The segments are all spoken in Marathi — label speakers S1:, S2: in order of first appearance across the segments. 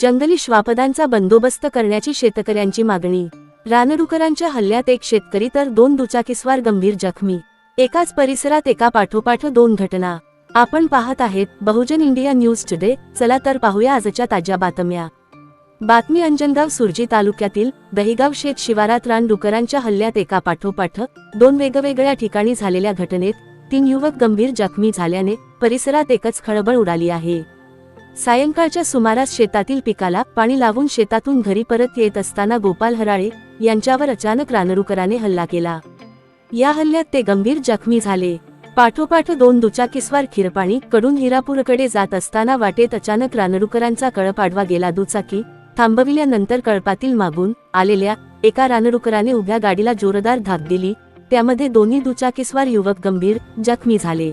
S1: जंगली श्वापदांचा बंदोबस्त करण्याची शेतकऱ्यांची मागणी। रानडुकरांच्या हल्ल्यात एक शेतकरी तर 2 दुचाकीस्वार गंभीर जखमी। एकाच परिसरात एका पाठोपाठ 2 घटना। आपण पाहत आहेत बहुजन इंडिया न्यूज टुडे। चला तर पाहूया आजच्या ताज्या बातम्या। बातमी अंजनगाव सुर्जी तालुक्यातील दहिगाव शेत शिवारात रानडुकरांच्या हल्ल्यात एका पाठोपाठ 2 वेगवेगळ्या ठिकाणी झालेल्या घटनेत 3 युवक गंभीर जखमी झाल्याने परिसरात एकच खळबळ उडाली आहे। सायंकाळच्या सुमारास शेतातील पिकाला पाणी लावून शेतातून घरी परत येत असताना गोपाल हराळे यांच्यावर अचानक रानडुकराने हल्ला केला। या हल्ल्यात ते गंभीर जखमी झाले। पाठोपाठ 2 दुचाकीस्वार खिरपाणी कडून हिरापूरकडे जात असताना वाटेत अचानक रानडुकरांचा कळप आडवा गेला। दुचाकी थांबविल्यानंतर कळपातील मागून आलेल्या एका रानडुकराने उभ्या गाडीला जोरदार धाक दिली। त्यामध्ये दोन्ही दुचाकीस्वार युवक गंभीर जखमी झाले।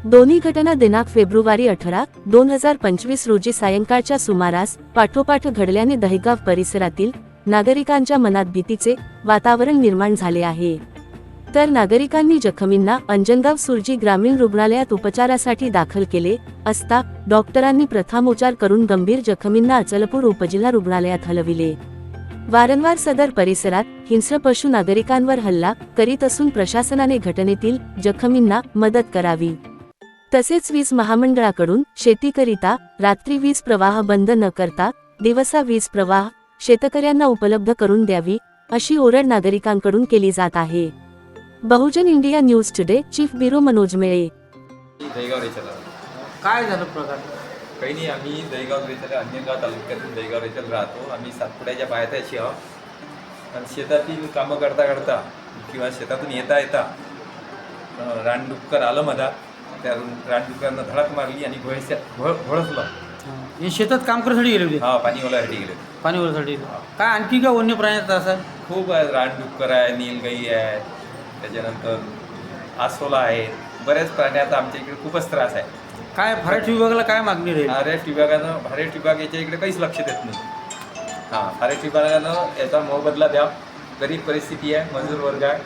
S1: दोन्ही घटना दिनांक फेब्रुवारी 18, 2025 रोजी सायंकाळच्या सुमारास पाठोपाठ घडल्याने दहिगाव परिसरातील नागरिकांच्या मनात भीतीचे वातावरण निर्माण झाले आहे। तर नागरिकांनी जखमींना अंजनगाव सुर्जी ग्रामीण रुग्णालयात उपचारासाठी दाखल केले असता डॉक्टरांनी प्रथमोपचार करून गंभीर जखमींना अचलपूर उपजिल्हा रुग्णालयात हलविले। वारंवार सदर परिसरात हिंस्र पशु नागरिकांवर हल्ला करीत असून प्रशासनाने घटनेतील जखमींना मदत करावी। तसेच वीज महामंडळाकडून शेतीकरिता रात्री वीज प्रवाह बंद न करता दिवसा वीज प्रवाह शेतकऱ्यांना उपलब्ध करून द्यावी अशी ओरड नागरिकांकडून केली जात आहे। Bahujan India news today chief bureau Manoj Mele.
S2: Dahigaon Rachel
S3: काय झालं प्रकार?
S2: काही नाही, आम्ही दहिगाव रेचल अंजनगाव तालुक्यातून दहिगाव रेचल राहतो। आम्ही सातपुड्याच्या पायथ्याशी आहोत आणि शेतातील कामं करता करता किंवा शेतातून येता येता रानडुक्कर आलं मधात। त्या रानडुकरांना धडक मारली आणि घोळसलं।
S3: हे शेतात काम करण्यासाठी गेले होते?
S2: हा, पाणी ओलासाठी गेले।
S3: पाणी वरसाठी काय आणखी काय वन्य प्राण्यात असं
S2: खूप आहे, रानडुक्कर आहे, नीलगाई आहे, त्याच्यानंतर आसोला आहे, बऱ्याच प्राण्याचा आमच्या इकडे खूपच त्रास आहे।
S3: काय फॉरेस्ट विभागाला काय मागणी राहील?
S2: फॉरेस्ट विभाग याच्या इकडे काहीच लक्ष देत नाही। हां, फॉरेस्ट विभागानं याचा मोबदला द्या। गरीब परिस्थिती आहे, मजूर वर्ग आहे,